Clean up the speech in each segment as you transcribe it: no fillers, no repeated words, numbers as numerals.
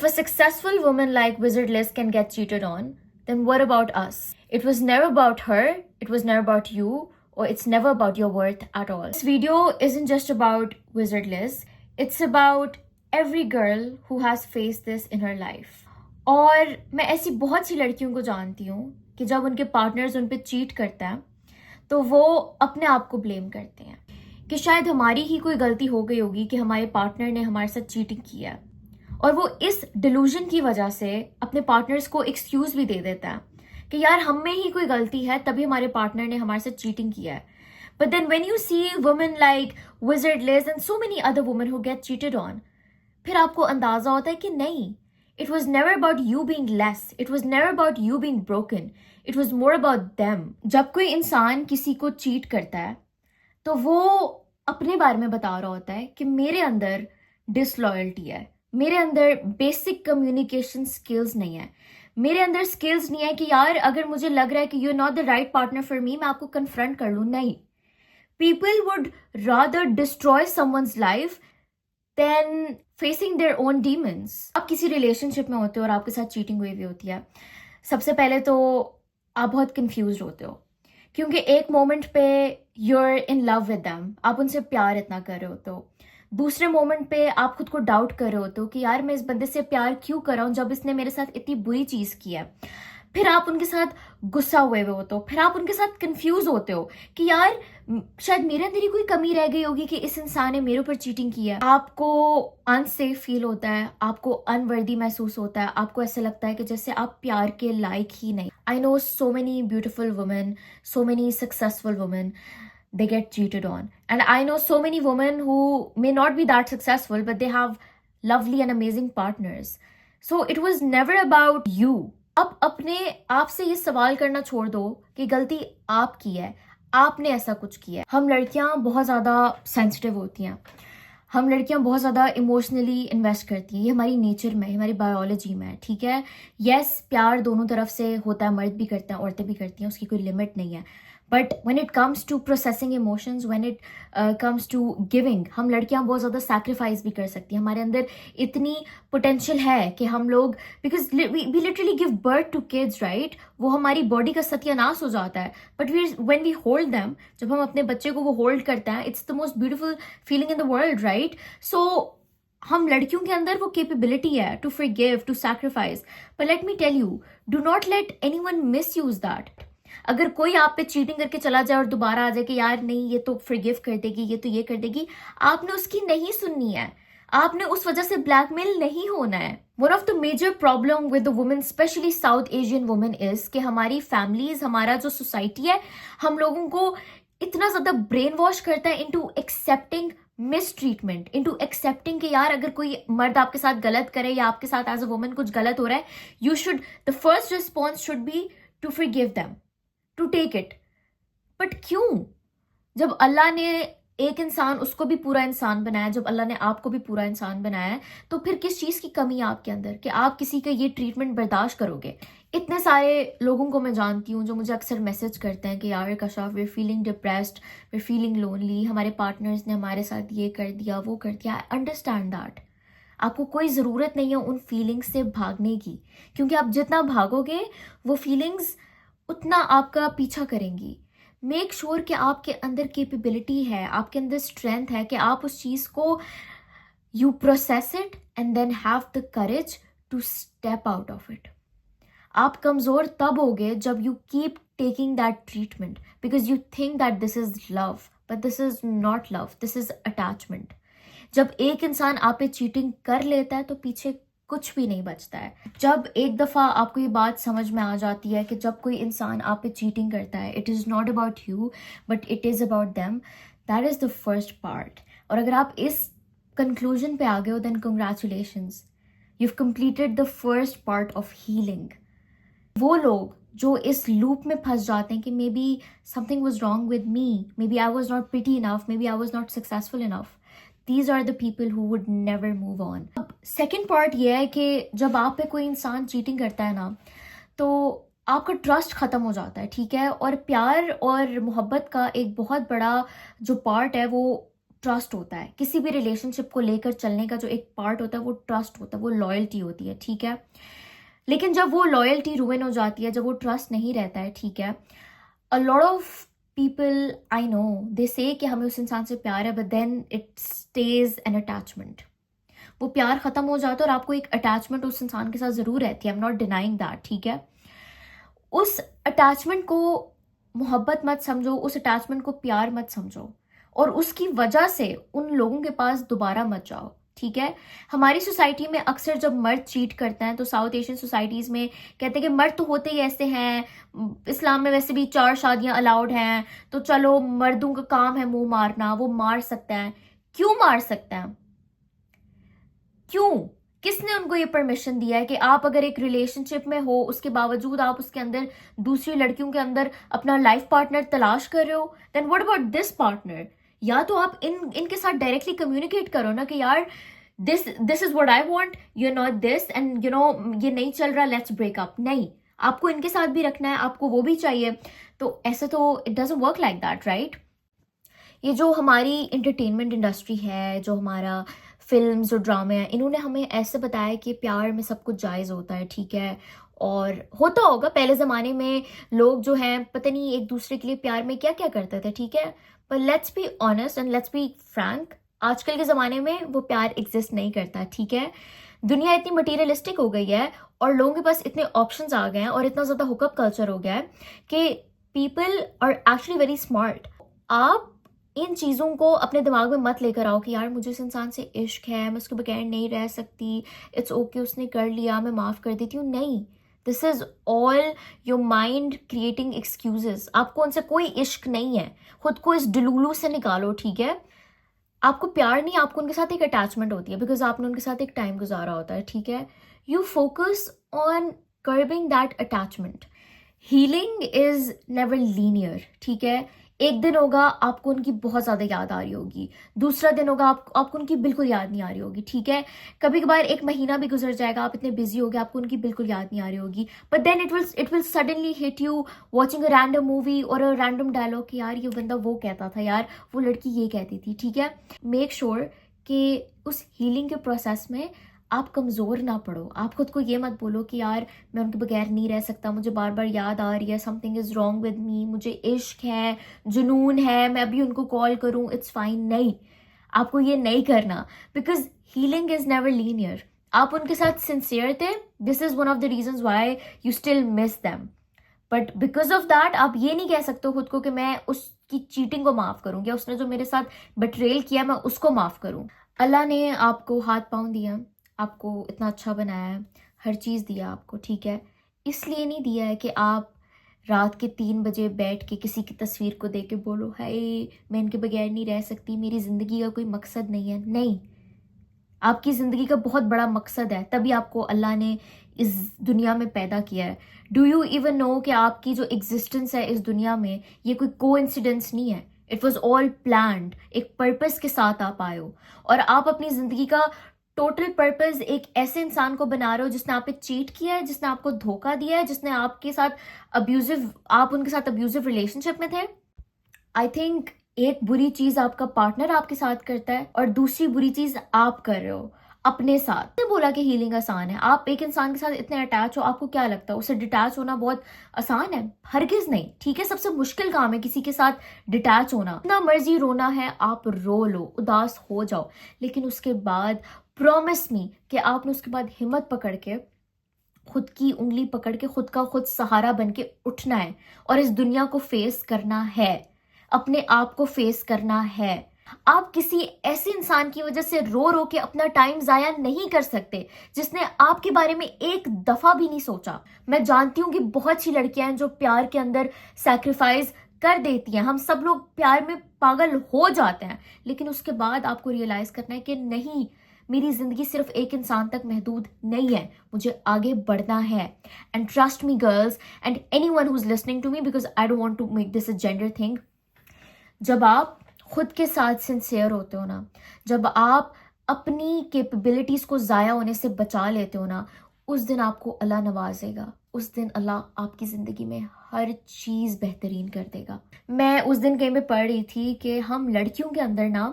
If a successful woman like Wizard Liz can get cheated on, then what about us? It was never about her, it was never about you, or it's never about your worth at all. This video isn't just about Wizard Liz, it's about every girl who has faced this in her life. और मैं ऐसी बहुत सी लड़कियों को जानती हूँ कि जब उनके पार्टनर्स उन पे चीट करते हैं तो वो अपने आप को ब्लेम करते हैं कि शायद हमारी ही कोई गलती हो गई होगी कि हमारे पार्टनर ने हमारे साथ चीटिंग किया है, और वो इस डिलूजन की वजह से अपने पार्टनर्स को एक्सक्यूज भी दे देता है कि यार हम में ही कोई गलती है तभी हमारे पार्टनर ने हमारे साथ चीटिंग किया है. But then when you see women like wizard Liz and so many other women who get cheated on, फिर आपको अंदाजा होता है कि नहीं, it was never about you being less, it was never about you being broken, it was more about them. जब कोई इंसान किसी को चीट करता है तो वो अपने बारे में बता रहा होता है कि मेरे अंदर डिसलॉयल्टी है, मेरे अंदर बेसिक कम्युनिकेशन स्किल्स नहीं है, मेरे अंदर स्किल्स नहीं है कि यार अगर मुझे लग रहा है कि you are not the right partner for me, मैं आपको कन्फ्रंट कर लूँ. नहीं, people would rather destroy someone's life than facing their own demons. आप किसी रिलेशनशिप में होते हो और आपके साथ चीटिंग हुई हुई होती है, सबसे पहले तो आप बहुत कंफ्यूज होते हो क्योंकि एक मोमेंट पे you're in love with them, आप उनसे प्यार इतना कर रहे होते हो, दूसरे मोमेंट पे आप खुद को डाउट कर रहे होते हो कि यार मैं इस बंदे से प्यार क्यों कर रहा हूँ जब इसने मेरे साथ इतनी बुरी चीज की है. फिर आप उनके साथ गुस्सा हुए हुए होते हो, फिर आप उनके साथ कंफ्यूज होते हो कि यार शायद मेरे अंदर ही कोई कमी रह गई होगी कि इस इंसान ने मेरे ऊपर चीटिंग की है. आपको अनसेफ फील होता है, आपको अनवर्दी महसूस होता है, आपको ऐसा लगता है कि जैसे आप प्यार के लायक ही नहीं. I know so many beautiful women, so many successful women, they get cheated on, and I know so many women who may not be that successful but they have lovely and amazing partners. So it was never about you. अब अपने आप से ये सवाल करना छोड़ दो कि गलती आपकी है, आपने ऐसा कुछ किया है. हम लड़कियां बहुत ज़्यादा सेंसिटिव होती हैं, हम लड़कियां बहुत ज़्यादा इमोशनली इन्वेस्ट करती हैं, ये हमारी नेचर में, हमारी बायोलॉजी में है. ठीक है, यस, प्यार दोनों तरफ से होता है, मर्द भी करते हैं, औरतें भी करती हैं, उसकी कोई लिमिट नहीं है. But when it comes to processing emotions, when it comes to giving, हम लड़कियां बहुत ज़्यादा सैक्रिफाइस भी कर सकती हैं. हमारे अंदर इतनी पोटेंशियल है कि हम लोग, because we literally give birth to kids, right, वो हमारी बॉडी का सत्यानाश हो जाता है. But when we hold them, जब हम अपने बच्चे को वो होल्ड करते हैं, it's the most beautiful feeling in the world, right. So हम लड़कियों के अंदर वो कैपेबिलिटी है to forgive, to sacrifice. But let me tell you, do not let anyone misuse that. अगर कोई आप पे चीटिंग करके चला जाए और दोबारा आ जाए कि यार नहीं ये तो फॉरगिव कर देगी, ये तो ये कर देगी, आपने उसकी नहीं सुननी है, आपने उस वजह से ब्लैकमेल नहीं होना है. One of the major problem with the women, specially south Asian women, is कि हमारी फैमिलीज, हमारा जो सोसाइटी है, हम लोगों को इतना ज्यादा ब्रेन वॉश करता है into accepting miss treatment, into accepting कि यार अगर कोई मर्द आपके साथ गलत करे या आपके साथ एज अ वुमन कुछ गलत हो रहा है, you should, the first response should be to forgive them, to take it. But क्यों? जब अल्लाह ने एक इंसान, उसको भी पूरा इंसान बनाया, जब अल्लाह ने आपको भी पूरा इंसान बनाया है, तो फिर किस चीज़ की कमी है आपके अंदर कि आप किसी का ये ट्रीटमेंट बर्दाश्त करोगे? इतने सारे लोगों को मैं जानती हूँ जो मुझे अक्सर मैसेज करते हैं कि यार Kashaf, we feeling depressed, we feeling lonely, हमारे पार्टनर्स ने हमारे साथ ये कर दिया, वो कर दिया. I understand that. आपको कोई ज़रूरत नहीं है उन फीलिंग्स से भागने की, क्योंकि आप जितना भागोगे वो फीलिंग्स उतना आपका पीछा करेंगी. मेक श्योर कि आपके अंदर कैपेबिलिटी है, आपके अंदर स्ट्रेंथ है कि आप उस चीज़ को, you process it and then have the courage to step out of it. आप कमज़ोर तब होगे जब you keep taking that treatment because you think that this is love, but this is not love, this is attachment. जब एक इंसान आप पे चीटिंग कर लेता है तो पीछे कुछ भी नहीं बचता है. जब एक दफ़ा आपको ये बात समझ में आ जाती है कि जब कोई इंसान आप पे चीटिंग करता है, it is not about you but it is about them, that is the first part. और अगर आप इस कंक्लूजन पे आ गए हो, then congratulations, you have completed the first part of healing. वो लोग जो इस लूप में फंस जाते हैं कि maybe something was wrong with me, maybe I was not pretty enough, maybe I was not successful enough, these are the people who would never move on. अब second part ये है कि जब आप पे कोई इंसान cheating करता है ना, तो आपका ट्रस्ट ख़त्म हो जाता है. ठीक है, और प्यार और मोहब्बत का एक बहुत बड़ा जो पार्ट है वो ट्रस्ट होता है। किसी भी रिलेशनशिप को लेकर चलने का जो एक पार्ट होता है वो ट्रस्ट होता है, वो लॉयल्टी होती है, ठीक है। लेकिन जब वो लॉयल्टी रुइन हो जाती है, जब वो ट्रस्ट नहीं रहता है, ठीक है, a lot of people I know they say कि हमें उस इंसान से प्यार है, but then it stays an attachment. वो प्यार खत्म हो जाता है और आपको एक अटैचमेंट उस इंसान के साथ जरूर रहती है, I am not denying that, ठीक है। उस अटैचमेंट को मोहब्बत मत समझो, उस अटैचमेंट को प्यार मत समझो, और उसकी वजह से उन लोगों के पास दोबारा मत जाओ, ठीक है। हमारी सोसाइटी में अक्सर जब मर्द चीट करते हैं तो साउथ एशियन सोसाइटीज में कहते हैं कि मर्द तो होते ही ऐसे हैं, इस्लाम में वैसे भी 4 शादियां अलाउड हैं, तो चलो मर्दों का काम है मुंह मारना, वो मार सकते हैं। क्यों मार सकते हैं? क्यों? किसने उनको ये परमिशन दिया है कि आप अगर एक रिलेशनशिप में हो उसके बावजूद आप उसके अंदर दूसरी लड़कियों के अंदर अपना लाइफ पार्टनर तलाश कर रहे हो? Then what about this partner? या तो आप इनके साथ डायरेक्टली कम्युनिकेट करो ना कि यार this is what I want, you know this, and you know ये नहीं चल रहा, लेट्स ब्रेक अप। नहीं, आपको इनके साथ भी रखना है, आपको वो भी चाहिए। तो ऐसे तो it doesn't work like that, right? ये जो हमारी इंटरटेनमेंट इंडस्ट्री है, जो हमारा फिल्म्स जो ड्रामे हैं, इन्होंने हमें ऐसे बताया कि प्यार में सब कुछ जायज़ होता है, ठीक है। और होता होगा पहले ज़माने में लोग जो हैं पता नहीं एक दूसरे के लिए प्यार में क्या क्या करते थे, ठीक है। पर let's be honest and let's be frank, आजकल के ज़माने में वो प्यार एग्जिस्ट नहीं करता, ठीक है। दुनिया इतनी मटीरियलिस्टिक हो गई है और लोगों के पास इतने ऑप्शंस आ गए हैं और इतना ज़्यादा हुकअप कल्चर हो गया है कि people are actually very smart. आप इन चीज़ों को अपने दिमाग में मत लेकर आओ कि यार मुझे इस इंसान से इश्क है, मैं उसके बगैर नहीं रह सकती, इट्स ओके उसने कर लिया, मैं माफ़ कर देती हूँ। नहीं, this is all your mind creating excuses. आपको उनसे कोई इश्क नहीं है, खुद को इस डिलूलू से निकालो, ठीक है। आपको प्यार नहीं, आपको उनके साथ एक अटैचमेंट होती है बिकॉज आपने उनके साथ एक टाइम गुजारा होता है, ठीक है। You focus on curbing that attachment. Healing is never linear, ठीक है। एक दिन होगा आपको उनकी बहुत ज्यादा याद आ रही होगी, दूसरा दिन होगा आपको उनकी बिल्कुल याद नहीं आ रही होगी, ठीक है। कभी कभार एक महीना भी गुजर जाएगा, आप इतने बिजी हो गए आपको उनकी बिल्कुल याद नहीं आ रही होगी, but then it will suddenly hit you watching a random movie और अ रैंडम डायलॉग कि यार ये बंदा वो कहता था, यार वो लड़की ये कहती थी, ठीक है। मेक श्योर कि उस हीलिंग के प्रोसेस में आप कमज़ोर ना पड़ो। आप खुद को ये मत बोलो कि यार मैं उनके बगैर नहीं रह सकता, मुझे बार बार याद आ रही है, समथिंग इज़ रॉन्ग विद मी, मुझे इश्क है, जुनून है, मैं अभी उनको कॉल करूं, इट्स फाइन। नहीं, आपको ये नहीं करना because healing is never linear. आप उनके साथ सिंसियर थे, this is one of the reasons why you still miss them, but because of that आप ये नहीं कह सकते हो खुद को कि मैं उसकी चीटिंग को माफ़ करूँ या उसने जो मेरे साथ बिट्रेल किया मैं उसको माफ़ करूँ। अल्लाह ने आपको हाथ पाँव दिया, आपको इतना अच्छा बनाया है, हर चीज़ दिया आपको, ठीक है। इसलिए नहीं दिया है कि आप रात के 3 बजे बैठ के किसी की तस्वीर को देख के बोलो हाय मैं इनके बगैर नहीं रह सकती, मेरी ज़िंदगी का कोई मकसद नहीं है। नहीं, आपकी ज़िंदगी का बहुत बड़ा मकसद है, तभी आपको अल्लाह ने इस दुनिया में पैदा किया है। डू यू इवन नो कि आपकी जो एग्जिस्टेंस है इस दुनिया में ये कोई कोइंसिडेंस नहीं है, इट वॉज ऑल प्लान्ड। एक पर्पस के साथ आप आए हो और आप अपनी ज़िंदगी का टोटल पर्पस एक ऐसे इंसान को बना रहे हो जिसने आप पे चीट किया है, जिसने आपको धोखा दिया है, जिसने आपके साथ आप उनके साथ अब्यूजिव रिलेशनशिप में थे। आई थिंक एक बुरी चीज आपका पार्टनर आपके साथ करता है और दूसरी बुरी चीज आप कर रहे हो अपने साथ। तो बोला कि हीलिंग आसान है, आप एक इंसान के साथ इतने अटैच हो, आपको क्या लगता है उससे डिटैच होना बहुत आसान है? हरगिज नहीं, ठीक है। सबसे मुश्किल काम है किसी के साथ डिटैच होना। जितना मर्जी रोना है आप रो लो, उदास हो जाओ, लेकिन उसके बाद प्रॉमिस मी कि आपने उसके बाद हिम्मत पकड़ के खुद की उंगली पकड़ के खुद का खुद सहारा बन के उठना है और इस दुनिया को फेस करना है, अपने आप को फेस करना है। आप किसी ऐसे इंसान की वजह से रो रो के अपना टाइम जाया नहीं कर सकते जिसने आपके बारे में एक दफा भी नहीं सोचा। मैं जानती हूँ कि बहुत सी लड़कियां हैं जो प्यार के अंदर सैक्रिफाइस कर देती हैं, हम सब लोग प्यार में पागल हो जाते हैं, लेकिन उसके बाद आपको रियलाइज करना है कि नहीं, मेरी जिंदगी सिर्फ एक इंसान तक महदूद नहीं है, मुझे आगे बढ़ना है। And trust me girls and anyone who is listening to me, because I don't want to make this a gender thing, जब आप खुद के साथ सिंसियर होते हो ना, जब आप अपनी कैपेबिलिटीज को जाया होने से बचा लेते हो ना, उस दिन आपको अल्लाह नवाजेगा, उस दिन अल्लाह आपकी जिंदगी में हर चीज बेहतरीन कर देगा। मैं उस दिन कहीं पे पढ़ रही थी कि हम लड़कियों के अंदर ना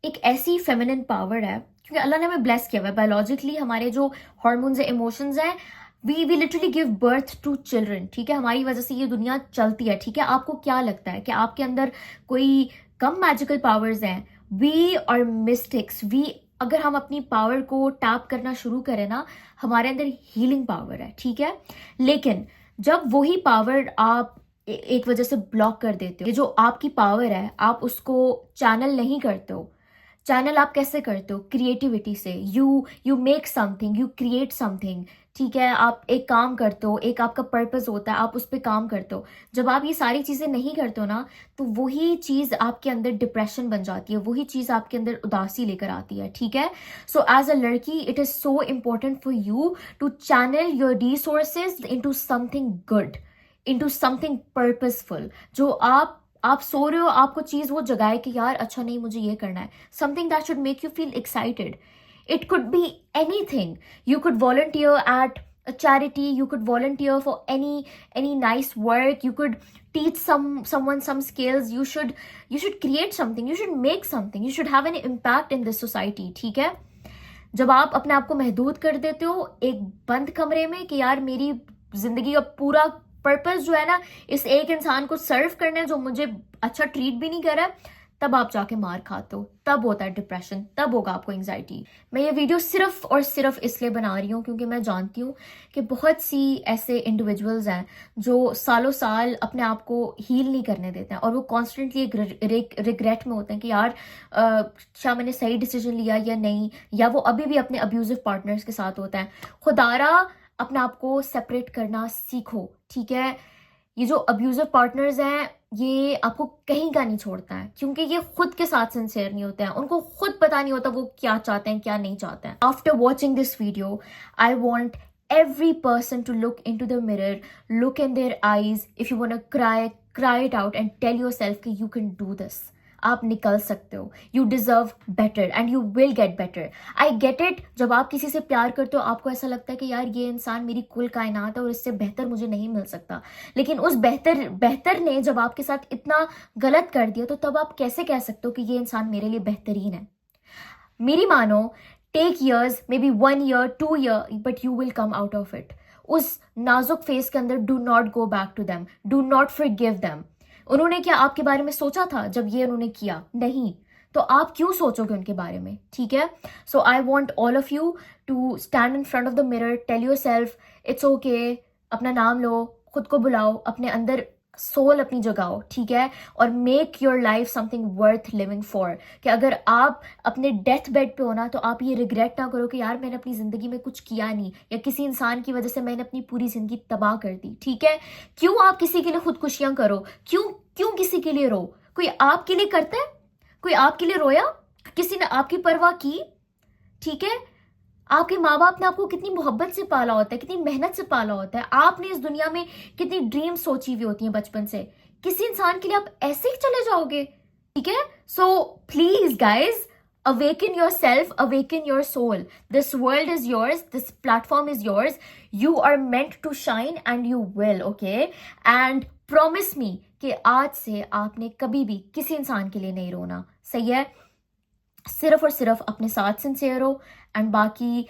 एक ऐसी फेमिनिन पावर है, क्योंकि अल्लाह ने हमें ब्लेस किया हुआ है बायोलॉजिकली, हमारे जो हॉर्मोन्स है, इमोशंस हैं, we literally give birth to children, ठीक है, हमारी वजह से ये दुनिया चलती है, ठीक है। आपको क्या लगता है कि आपके अंदर कोई कम मैजिकल पावर्स हैं? वी आर मिस्टिक्स, वी, अगर हम अपनी पावर को टैप करना शुरू करें ना, हमारे अंदर हीलिंग पावर है, ठीक है। लेकिन जब वही पावर आप एक वजह से ब्लॉक कर देते हो, ये जो आपकी पावर है आप उसको चैनल नहीं करते हो। चैनल आप कैसे करते हो? क्रिएटिविटी से। You make something, you create something, ठीक है। आप एक काम करते हो, एक आपका पर्पस होता है, आप उस पर काम करते हो। जब आप ये सारी चीजें नहीं करते हो ना, तो वही चीज आपके अंदर डिप्रेशन बन जाती है, वही चीज आपके अंदर उदासी लेकर आती है, ठीक है। सो एज अ लड़की it is so important for you to channel your resources into something good, into something purposeful. जो आप सो रहे हो, आपको चीज वो जगाए कि यार अच्छा नहीं, मुझे ये करना है, something that should make you feel excited. It could be anything. You could volunteer at a charity, you could volunteer for any nice work, you could teach someone some skills, you should create something, you should make something, you should have an impact in this society, ठीक है। जब आप अपने आप को महदूद कर देते हो एक बंद कमरे में कि यार मेरी जिंदगी का पूरा पर्पस जो है ना इस एक इंसान को सर्व करना है जो मुझे अच्छा ट्रीट भी नहीं कर रहा है, तब आप जाके मार खाते हो, तब होता है डिप्रेशन, तब होगा आपको एंजाइटी। मैं ये वीडियो सिर्फ और सिर्फ इसलिए बना रही हूँ क्योंकि मैं जानती हूँ कि बहुत सी ऐसे इंडिविजुअल्स हैं जो सालों साल अपने आप को हील नहीं करने देते हैं और वो कॉन्स्टेंटली एक रिग्रेट में होते हैं कि यार क्या मैंने सही डिसीजन लिया या नहीं, या वो अभी भी अपने अब्यूजिव पार्टनर्स के साथ होता है। खुदारा अपने आप को सेपरेट करना सीखो, ठीक है। ये जो अब्यूजिव पार्टनर्स हैं ये आपको कहीं का नहीं छोड़ता है, क्योंकि ये खुद के साथ सिंसियर नहीं होते हैं, उनको खुद पता नहीं होता वो क्या चाहते हैं क्या नहीं चाहते हैं। After watching this video I want every person to look into the mirror, look in their eyes. If you want to cry it out and tell yourself that you can do this. आप निकल सकते हो, you deserve better and you will get better. I get it, जब आप किसी से प्यार करते हो आपको ऐसा लगता है कि यार ये इंसान मेरी कुल कायनात है और इससे बेहतर मुझे नहीं मिल सकता, लेकिन उस बेहतर ने जब आपके साथ इतना गलत कर दिया तो तब आप कैसे कह सकते हो कि ये इंसान मेरे लिए बेहतरीन है? मेरी मानो, take years, maybe 1 year 2 year, but you will come out of it. उस नाजुक फेस के अंदर do not go back to them, do not forgive them. उन्होंने क्या आपके बारे में सोचा था जब ये उन्होंने किया? नहीं, तो आप क्यों सोचोगे उनके बारे में, ठीक है। So I want all of you to stand in front of the mirror, tell yourself it's okay, अपना नाम लो, खुद को बुलाओ, अपने अंदर सोल अपनी जगाओ, ठीक है, और make your life something worth living for. कि अगर आप अपने डेथ बेड पे हो ना तो आप ये रिग्रेट ना करो कि यार मैंने अपनी जिंदगी में कुछ किया नहीं, या किसी इंसान की वजह से मैंने अपनी पूरी जिंदगी तबाह कर दी, ठीक है। क्यों आप किसी के लिए खुदकुशियां करो? क्यों किसी के लिए रो? कोई आपके लिए करता है? कोई आपके लिए रोया? किसी ने आपकी परवाह की? ठीक है, आपके माँ बाप ने आपको कितनी मोहब्बत से पाला होता है, कितनी मेहनत से पाला होता है, आपने इस दुनिया में कितनी ड्रीम सोची हुई होती हैं बचपन से। किसी इंसान के लिए आप ऐसे ही चले जाओगे? ठीक है, so please guys, awaken yourself, awaken your soul. This world is yours, this platform is yours, you are meant to shine and you will, okay? And promise me कि आज से आपने कभी भी किसी इंसान के लिए नहीं रोना, सही है। सिर्फ और सिर्फ अपने साथ सिंसियर हो, एंड बाकी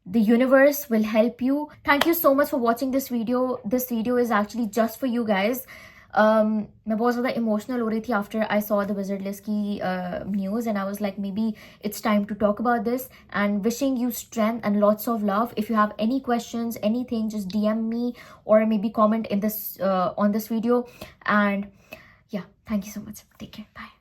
the universe will help you. Thank you so much for watching this video. This video is actually just for you guys. मैं बहुत ज़्यादा इमोशनल हो रही थी after I saw the visit list की news, and I was like maybe it's time to talk about this, and wishing you strength and lots of love. If you have any questions, anything, just DM me or maybe comment in this on this video. And yeah, thank you so much. Take care. Bye.